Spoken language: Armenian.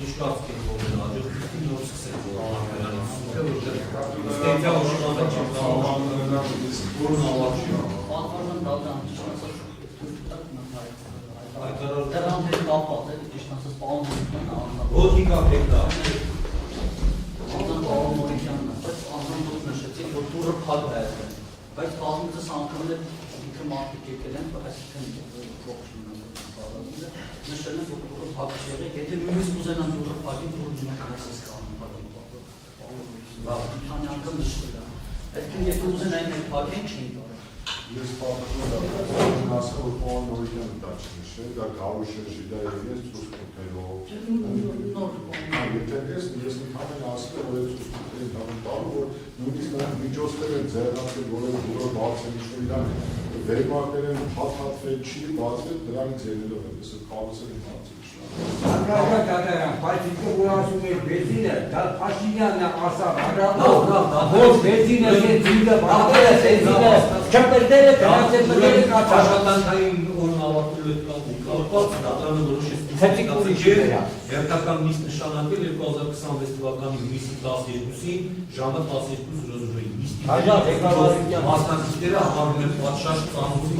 Իշկացք են ողել աջողություն նոր սկսել ողանքնրանից ստենցյալ ուշիվանդ չեմ որն ավարժի պատվարման դատան Այդարար դրան հետ կապված է ճիշտ ասած պարոն ոտի կապեք դա Անձան պարոն Մորիկյանն է, բայց անձան դուք նշեցիք, որ դուրը փակ է եղել, բայց բազմիցս անգամներ ինքը մարդիկ եկել են, այսինքն նշել են, որ դուրը փակ չի եղել, եթե նույնիսկ ուզենան դուրը փակի, դուրը ջնականեսից կանում քանի անգամ նշվել է, այսինքն եթե ուզենային մեկ փակեն չէին կարող Ես պատմում եմ ասել, որ պարոն Մորիկյանը դա չնշել, դա Գարուշը դա ես ցույց կտելով։ Եթե ես մի քանի ասել եմ, որ ցույց կտել դառնում տալու, որ նույնիսկ նրանք միջոցներ են ձեռնարկել, որոնք դուրը բաց են իշում իրան վերմակներ են հատվել, չի բացվել, դրանից ելնելով են, ես կալուսել եմ բացել բայց ինքը որ ասում է բենզինը, դա Փաշինյանն է ասավ, Լավ, որ բենզինը բենզինը բացել է, բենզինը չպրտել է, գնացել մտել է կացավ։ Աշխատանքային օրն ավարտելու հետ կապված դատարանը որոշեց հերթական նիստ նշանակել 2026 թվականի հունիսի 12-ին ժամը 12:00-ին նիստի մասնակիցները համարում են պատշաճ ծանոթի